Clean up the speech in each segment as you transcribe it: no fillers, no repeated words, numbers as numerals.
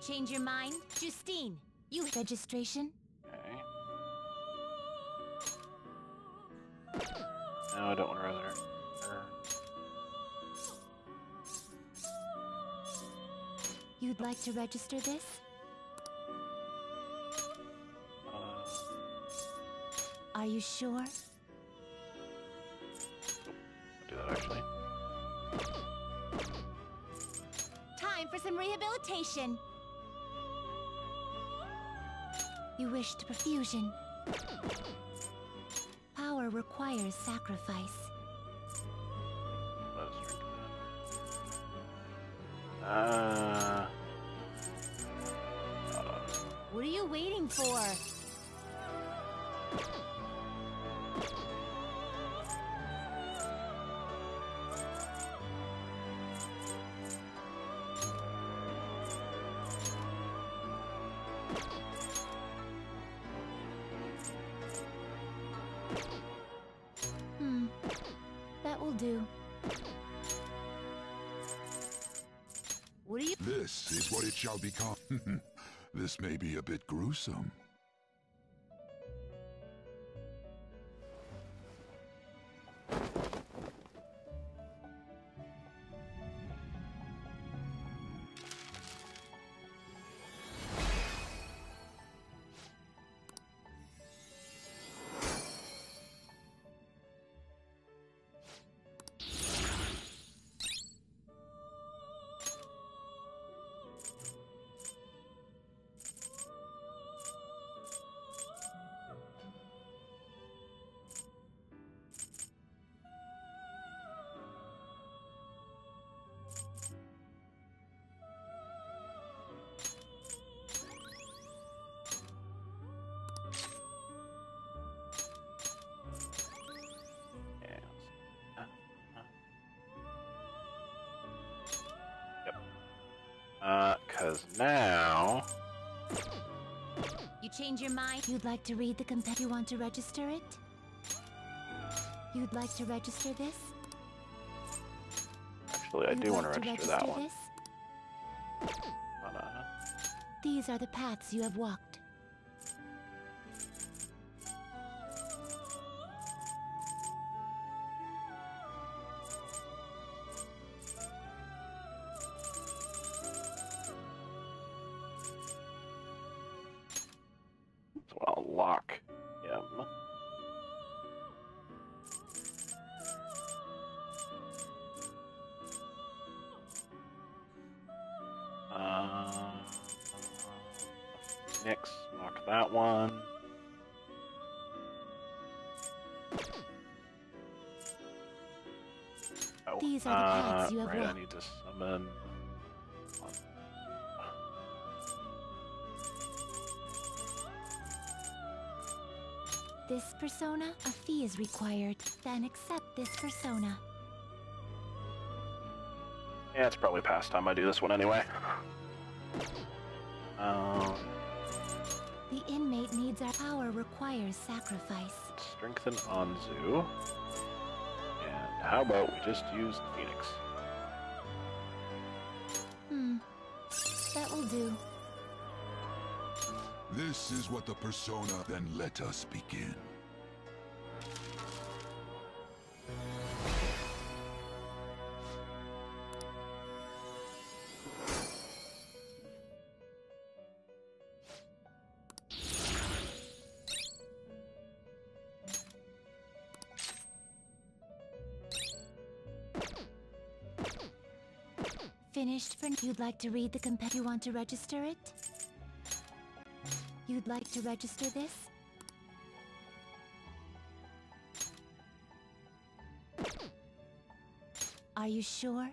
change your mind? Justine, you registration? Okay. No, I don't want to rather. You'd like to register this? Are you sure? I'll do that actually. Time for some rehabilitation. You wish to perfusion. Power requires sacrifice. Let's drink that. What are you waiting for? That will do. What are you? This is what it shall become. This may be a bit gruesome. Cause now You change your mind? You'd like to read the compet? You want to register it? You'd like to register this? actually I do want to register that one. This? But, These are the paths you have walked. so I'll lock him. Next, lock that one. Oh, These are the paths you have right, I walked. need to summon. This persona, a fee is required. Then accept this persona. Yeah, it's probably past time I do this one anyway. The inmate needs our power requires sacrifice. Strengthen Anzu. And how about we just use the Phoenix? That will do. This is what the persona, then let us begin. Finished for you'd like to read the compet? You want to register it? You'd like to register this? Are you sure?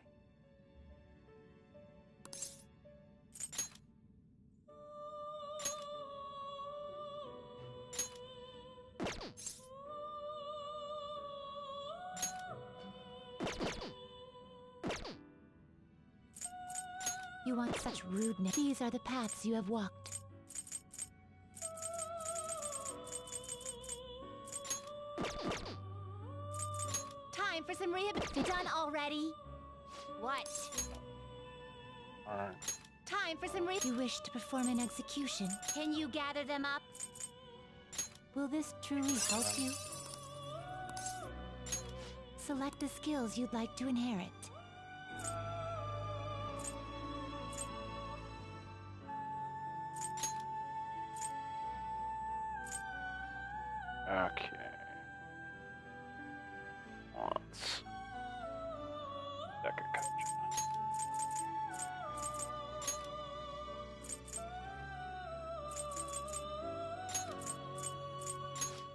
You want such rudeness. These are the paths you have walked. Time for some rehab. Done already? What? Alright. Time for some You wish to perform an execution. Can you gather them up? Will this truly help you? Select the skills you'd like to inherit. Okay. Let's...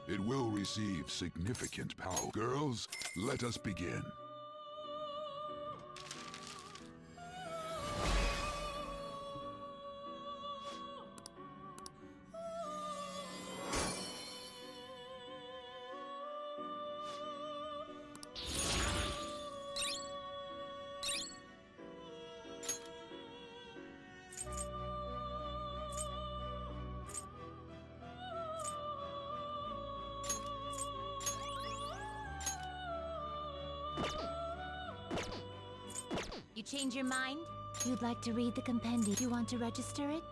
It will receive significant power. Girls, let us begin. You change your mind? You'd like to read the compendium. You want to register it?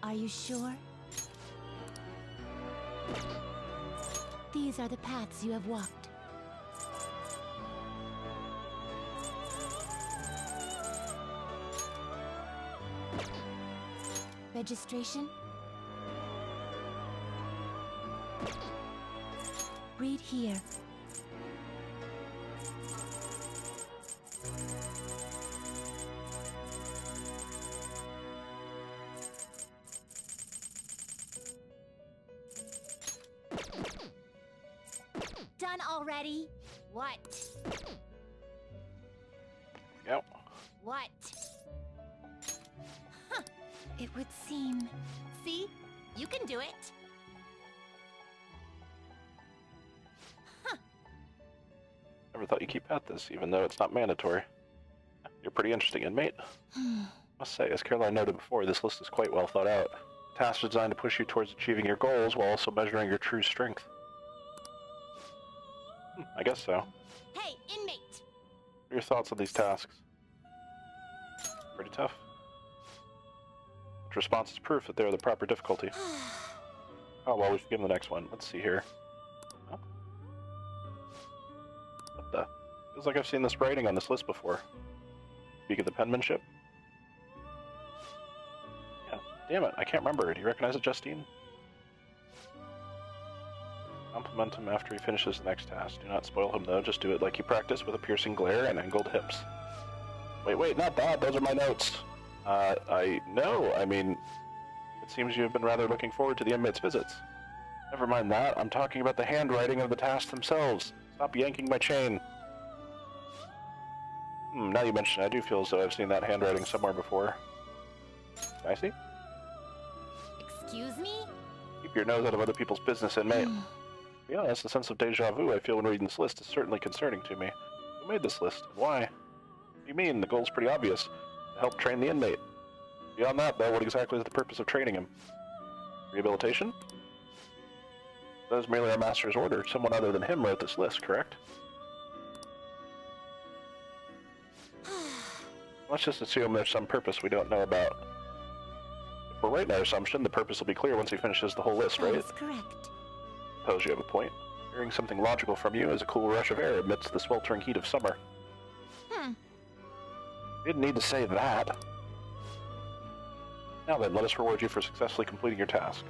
Are you sure? These are the paths you have walked. Registration? Read here. Done already? What? Yep. What? Huh. It would seem... See? You can do it. Huh. Never thought you'd keep at this, even though it's not mandatory. You're a pretty interesting inmate. Must say, as Caroline noted before, this list is quite well thought out. The task is designed to push you towards achieving your goals while also measuring your true strength. I guess so. Hey, inmate! What are your thoughts on these tasks? Pretty tough. Which response is proof that they are the proper difficulty? Oh, well, we should give them the next one. Let's see here. Oh. What the? Feels like I've seen this writing on this list before. Speak of the penmanship? Yeah, damn it, I can't remember. Do you recognize it, Justine? Compliment him after he finishes the next task. Do not spoil him, though. Just do it like you practice, with a piercing glare and angled hips. Wait, not that. Those are my notes. No, I mean, it seems you have been rather looking forward to the inmates' visits. Never mind that. I'm talking about the handwriting of the tasks themselves. Stop yanking my chain. Now you mention it, I do feel as though I've seen that handwriting somewhere before. Can I see? Excuse me? Keep your nose out of other people's business, inmate. To be honest, the sense of deja vu I feel when reading this list is certainly concerning to me. Who made this list? Why? What do you mean? The goal's pretty obvious. To help train the inmate. Beyond that, though, what exactly is the purpose of training him? Rehabilitation? That is merely our master's order. Someone other than him wrote this list, correct? Let's just assume there's some purpose we don't know about. If we're right in our assumption, the purpose will be clear once he finishes the whole list, right? That's correct. Suppose you have a point. Hearing something logical from you is a cool rush of air amidst the sweltering heat of summer. You didn't need to say that. Now then, let us reward you for successfully completing your task.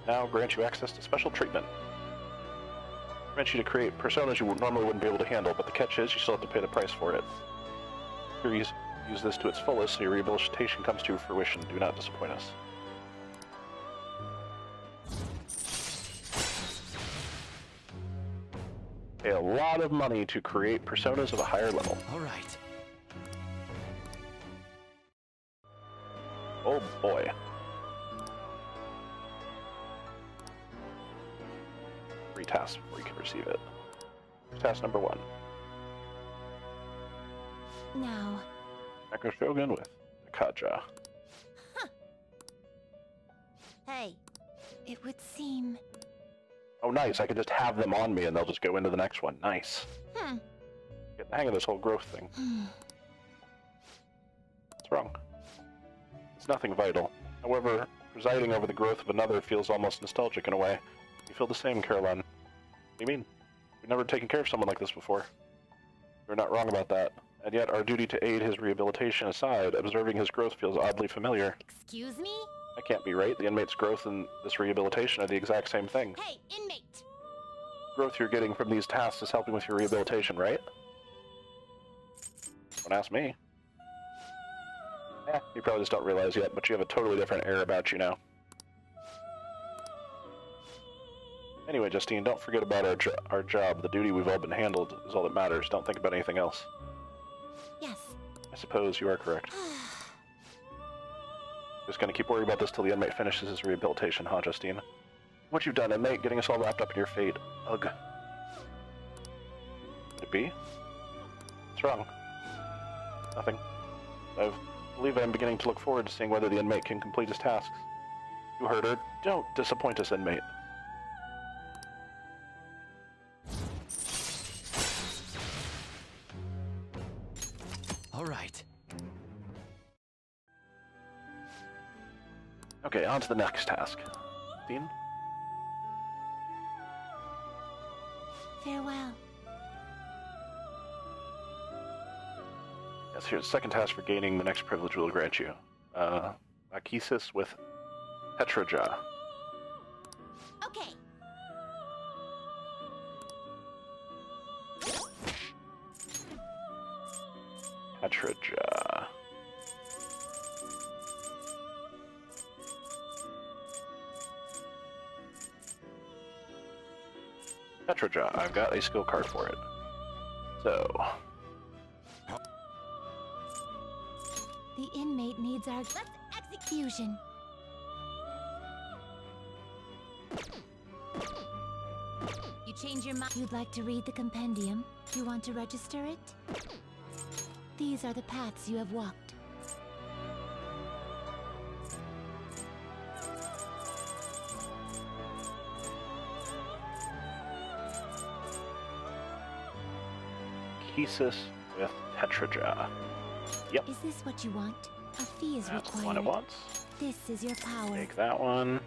Now grant you access to special treatment. Grant you to create personas you normally wouldn't be able to handle, but the catch is you still have to pay the price for it. Here, use this to its fullest so your rehabilitation comes to fruition. Do not disappoint us. Pay a lot of money to create personas of a higher level. All right. Oh boy. Free task before you can receive it. Task number 1. Now. Echo Shogun with Kaja. Hey, it would seem... Oh nice, I can just have them on me and they'll just go into the next one. Nice. Get the hang of this whole growth thing. What's wrong? It's nothing vital. However, presiding over the growth of another feels almost nostalgic in a way. You feel the same, Caroline. What do you mean? We've never taken care of someone like this before. You're not wrong about that. And yet, our duty to aid his rehabilitation aside, observing his growth feels oddly familiar. Excuse me? That can't be right. The inmate's growth and this rehabilitation are the exact same thing. Hey, inmate! Growth you're getting from these tasks is helping with your rehabilitation, right? Don't ask me. You probably just don't realize yet, but you have a totally different air about you now. Anyway, Justine, don't forget about our job. The duty we've all been handled is all that matters. Don't think about anything else. Yes. I suppose you are correct. Just gonna keep worrying about this till the inmate finishes his rehabilitation, huh, Justine? What you've done, inmate, getting us all wrapped up in your fate. Ugh. Could it be? What's wrong? Nothing. I believe I'm beginning to look forward to seeing whether the inmate can complete his tasks. You heard her. Don't disappoint us, inmate. All right. Okay, on to the next task. Dean? Farewell. Yes, here's the second task for gaining the next privilege we'll grant you. Achesis with Tetraja. Okay. Tetraja. Tetraja, I've got a skill card for it. So, The inmate needs our execution. You change your mind. You'd like to read the compendium? You want to register it? These are the paths you have walked. Achesis with Tetraja. Yep. Is this what you want? A fee is That's the required. one it wants. This is your power. Take that one.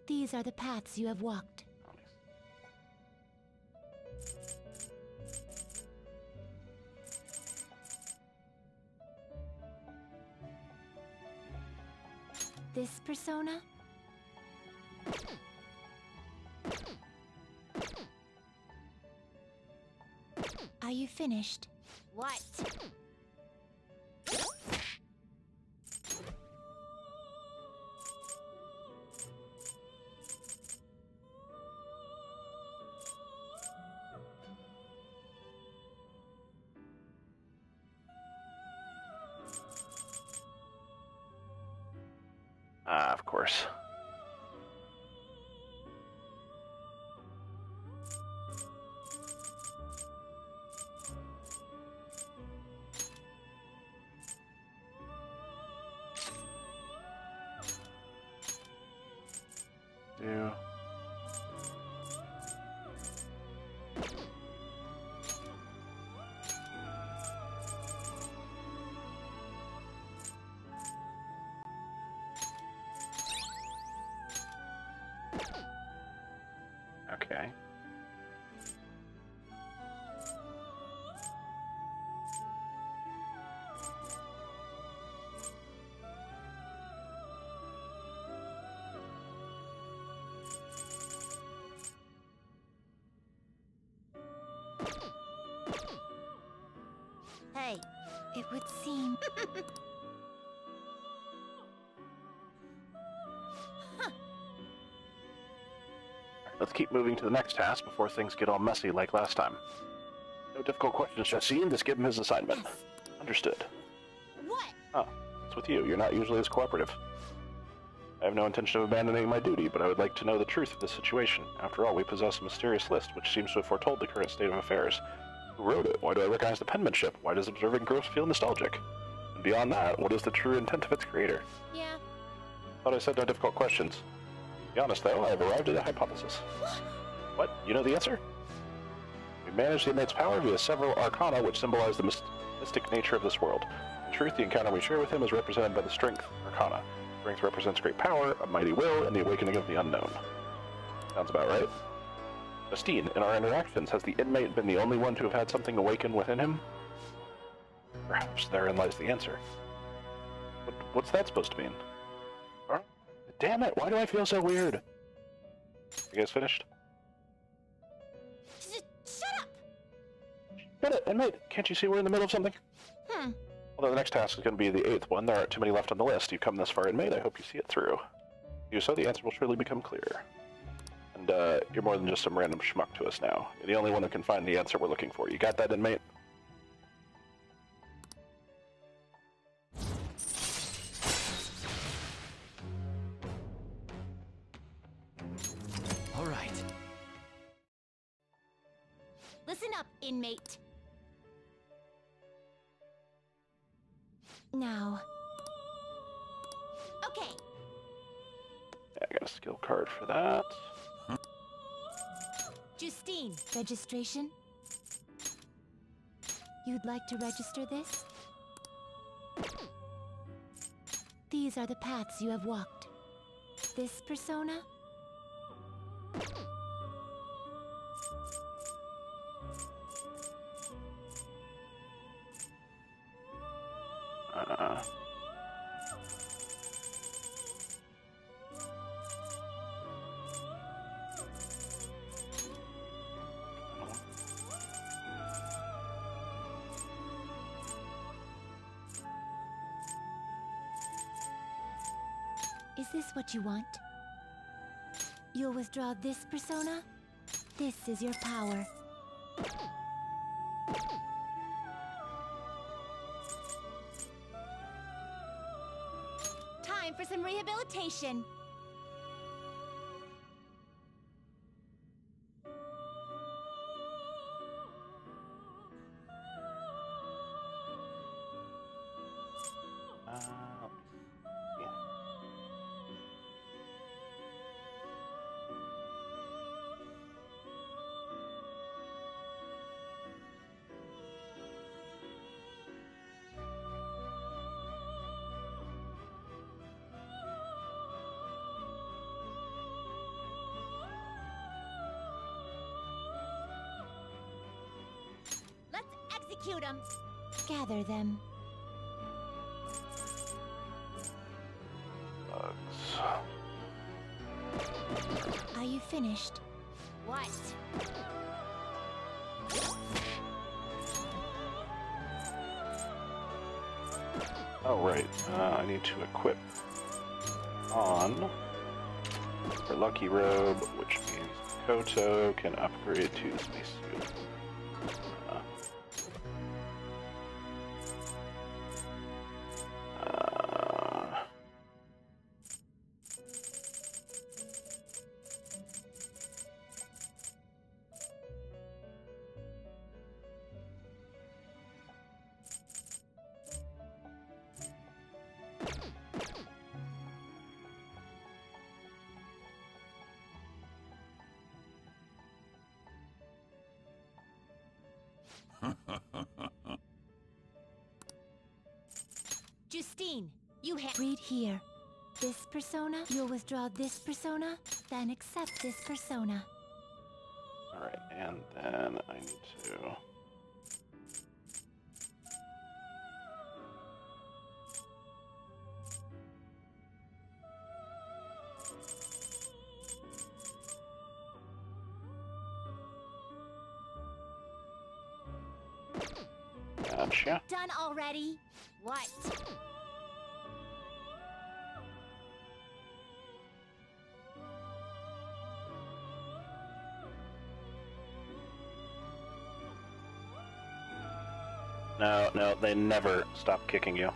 These are the paths you have walked. This persona? Are you finished? What? Ah, of course. Do. Okay. Hey, it would seem. Let's keep moving to the next task before things get all messy like last time. No difficult questions, Justine. Just give him his assignment. Yes. Understood. What? Oh, what's with you? You're not usually as cooperative. I have no intention of abandoning my duty, but I would like to know the truth of this situation. After all, we possess a mysterious list, which seems to have foretold the current state of affairs. Who wrote it? Why do I recognize the penmanship? Why does observing growth feel nostalgic? And beyond that, what is the true intent of its creator? Yeah. Thought I said no difficult questions. be honest, though, I have arrived at a hypothesis. What? You know the answer? We manage the inmate's power via several arcana which symbolize the mystic nature of this world. In truth, the encounter we share with him is represented by the Strength arcana. Strength represents great power, a mighty will, and the awakening of the unknown. Sounds about right. Justine, in our interactions, has the inmate been the only one to have had something awaken within him? Perhaps therein lies the answer. What's that supposed to mean? Oh, damn it, why do I feel so weird? You guys finished? Shut up! Shut it, inmate! Can't you see we're in the middle of something? Although the next task is going to be the 8th one, there aren't too many left on the list. You've come this far, inmate, I hope you see it through. You so the answer will surely become clear. And, you're more than just some random schmuck to us now. You're the only one that can find the answer we're looking for. You got that, inmate? All right. Listen up, inmate. Now. Okay. Yeah, I got a skill card for that. Justine, registration? You'd like to register this? These are the paths you have walked. This persona? Is this what you want? You'll withdraw this persona? This is your power. Time for some rehabilitation. Execute them. Gather them. Are you finished? What? Oh, right. I need to equip on her lucky robe, which means Koto can upgrade to the spacesuit. Justine, you read here. This persona, you'll withdraw this persona, then accept this persona. Alright, and then I need to... Gotcha. Done already? What? No, they never stop kicking you.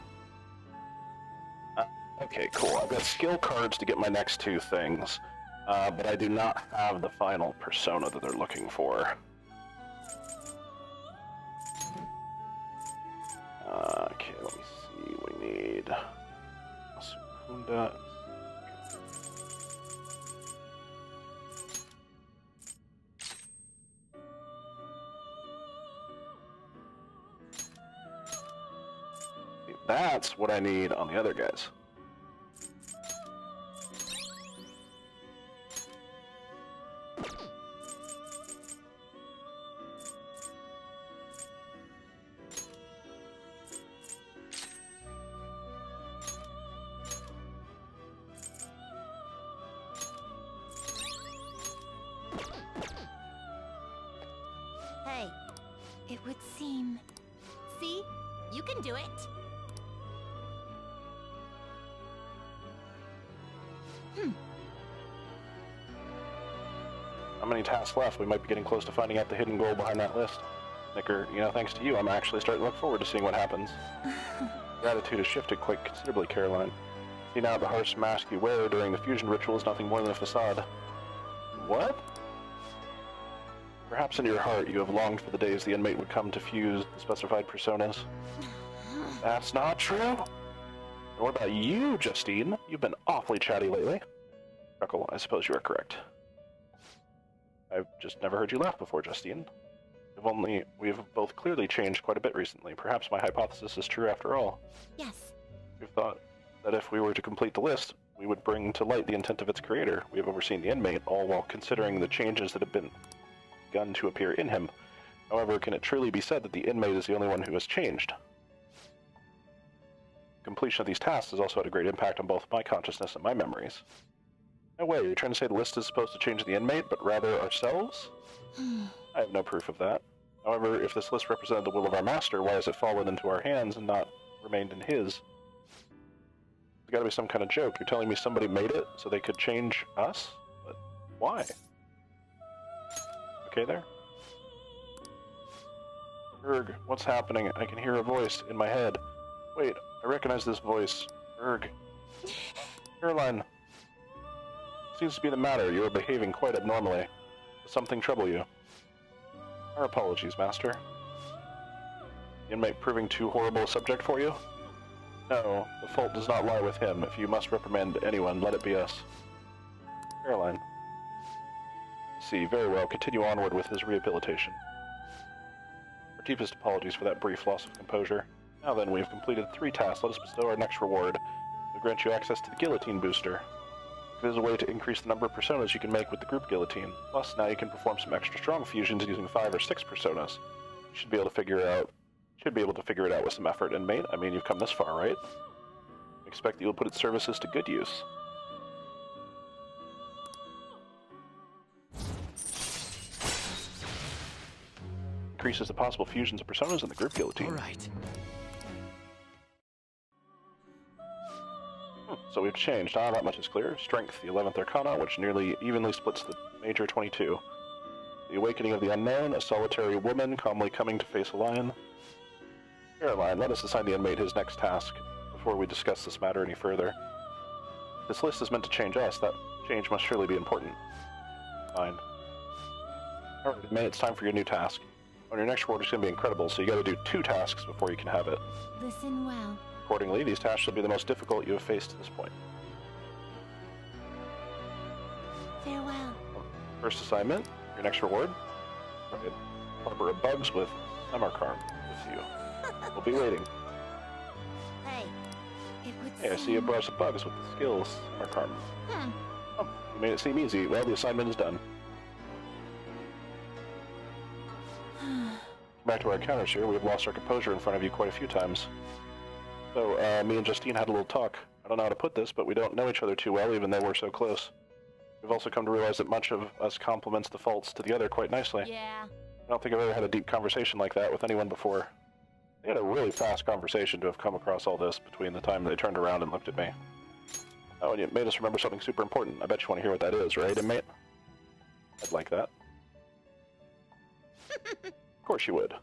Okay, cool. I've got skill cards to get my next two things, but I do not have the final persona that they're looking for. Okay, let me see. We need Sukunda. that's what I need on the other guys. Hey, it would seem... See? You can do it. How many tasks left? We might be getting close to finding out the hidden goal behind that list. Nicker, thanks to you, I'm actually starting to look forward to seeing what happens. Your attitude has shifted quite considerably, Caroline. See now, the harsh mask you wear during the fusion ritual is nothing more than a facade. What? Perhaps in your heart you have longed for the days the inmate would come to fuse the specified personas. That's not true? And what about you, Justine? You've been awfully chatty lately. Freckle, I suppose you are correct. I've just never heard you laugh before, Justine. We've both clearly changed quite a bit recently. Perhaps my hypothesis is true after all. Yes. We've thought that if we were to complete the list, we would bring to light the intent of its creator. We have overseen the inmate, all while considering the changes that have begun to appear in him. However, can it truly be said that the inmate is the only one who has changed? Completion of these tasks has also had a great impact on both my consciousness and my memories. No way, you're trying to say the list is supposed to change the inmate, but rather ourselves? I have no proof of that. However, if this list represented the will of our master, why has it fallen into our hands and not remained in his? There's gotta be some kind of joke. You're telling me somebody made it so they could change us? But why? Okay there? Erg, what's happening? I can hear a voice in my head. Wait, I recognize this voice. Erg. Caroline. Seems to be the matter. You are behaving quite abnormally. Does something trouble you? Our apologies, Master. The inmate proving too horrible a subject for you? No, the fault does not lie with him. If you must reprimand anyone, let it be us. Caroline. See, very well. Continue onward with his rehabilitation. Our deepest apologies for that brief loss of composure. Now then, we have completed 3 tasks. Let us bestow our next reward. We'll grant you access to the guillotine booster. It is a way to increase the number of personas you can make with the group guillotine. Plus, now you can perform some extra strong fusions using 5 or 6 personas. You should be able to figure it out with some effort, inmate. I mean, you've come this far, right? I expect that you'll put its services to good use. Increases the possible fusions of personas in the group guillotine. All right. So we've changed. That much is clear. Strength, the 11th Arcana, which nearly evenly splits the major 22. The Awakening of the Unknown, a solitary woman calmly coming to face a lion. Caroline, let us assign the inmate his next task before we discuss this matter any further. This list is meant to change us. That change must surely be important. Fine. Alright, inmate, it's time for your new task. On your next reward, it's going to be incredible, so you gotta do 2 tasks before you can have it. Listen well. Accordingly, these tasks will be the most difficult you have faced to this point. Farewell. First assignment, your next reward. Right. Harbor of bugs with Samarkarm with you. We'll be waiting. Hey, it would Hey, I see a brush of bugs with the skills, Samarkarm. Oh, you made it seem easy. Well, the assignment is done. Back to our encounters here, we have lost our composure in front of you quite a few times. So, me and Justine had a little talk. I don't know how to put this, but we don't know each other too well, even though we're so close. We've also come to realize that much of us complements the faults to the other quite nicely. Yeah. I don't think I've ever had a deep conversation like that with anyone before. They had a really fast conversation to have come across all this between the time they turned around and looked at me. Oh, and it made us remember something super important. I bet you want to hear what that is, right, inmate? I'd like that. Of course you would.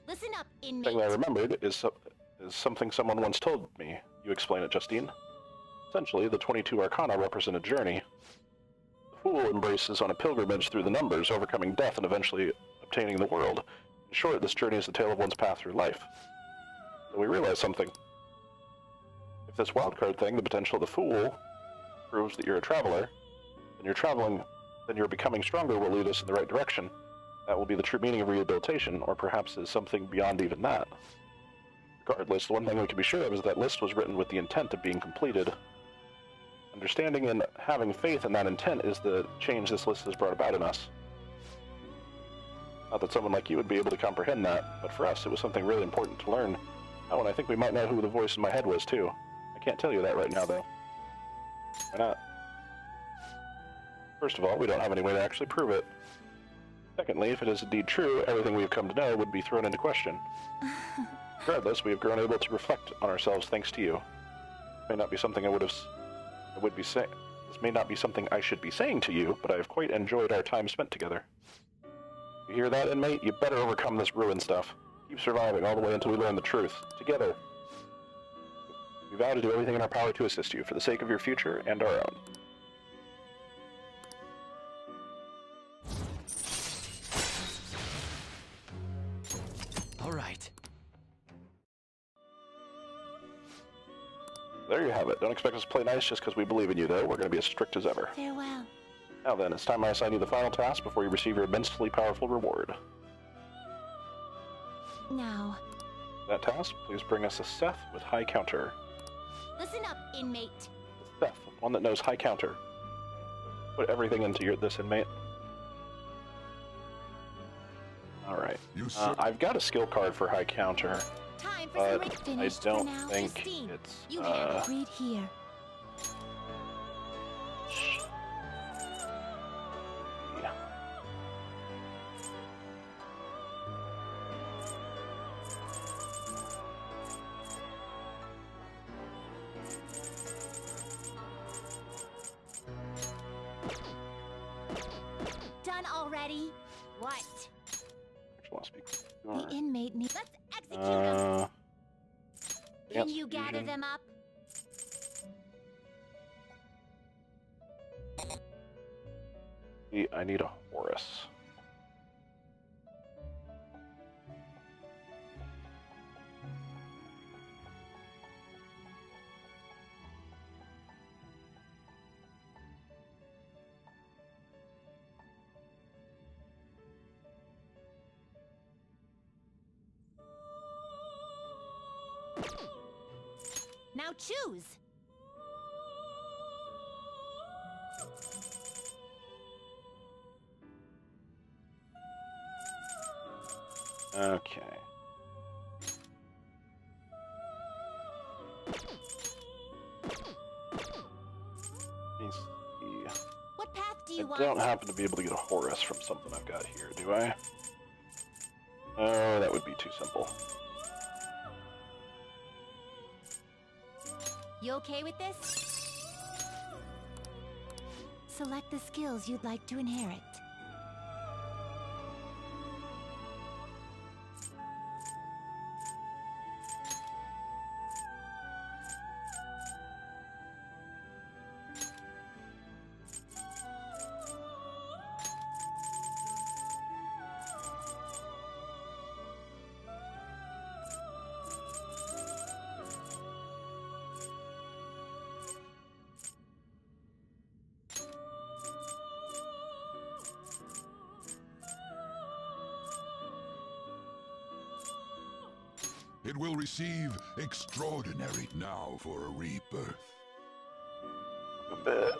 Listen up, The inmate. thing that I remembered is something someone once told me. You explain it, Justine. Essentially, the 22 Arcana represent a journey. The Fool embraces on a pilgrimage through the numbers, overcoming death and eventually obtaining the world. In short, this journey is the tale of one's path through life. So we realize something. If this wildcard thing, the potential of the Fool, proves that you're a traveler, then your becoming stronger will lead us in the right direction. That will be the true meaning of rehabilitation, or perhaps is something beyond even that. Regardless, the one thing we can be sure of is that list was written with the intent of being completed. Understanding and having faith in that intent is the change this list has brought about in us. Not that someone like you would be able to comprehend that, but for us, it was something really important to learn. Oh, and I think we might know who the voice in my head was, too. I can't tell you that right now, though. Why not? First of all, we don't have any way to actually prove it. Secondly, if it is indeed true, everything we have come to know would be thrown into question. Regardless, we have grown able to reflect on ourselves thanks to you. This may not be something This may not be something I should be saying to you, but I have quite enjoyed our time spent together. You hear that, inmate? You better overcome this ruin stuff. Keep surviving all the way until we learn the truth. Together. We vow to do everything in our power to assist you, for the sake of your future and our own. All right. There you have it. Don't expect us to play nice just because we believe in you, though. We're going to be as strict as ever. Farewell. Now then, it's time I assign you the final task before you receive your immensely powerful reward. Now. That task, please bring us a Seth with high counter. Listen up, inmate. Seth, one that knows high counter. Put everything into this inmate. Alright. I've got a skill card for high counter, Time for but some I don't now. think Justine, it's, you have read here. yeah. Done already? What? Actually, I'll speak. The inmate needs. Let's execute them. Can you gather fusion. them up? I need a Horus. Now choose. Okay. Let me see. What path do I you want? don't happen to be able to get a Horus from something I've got here, do I? Oh, that would be too simple. You okay with this? Select the skills you'd like to inherit. It will receive extraordinary now for a rebirth. A bit.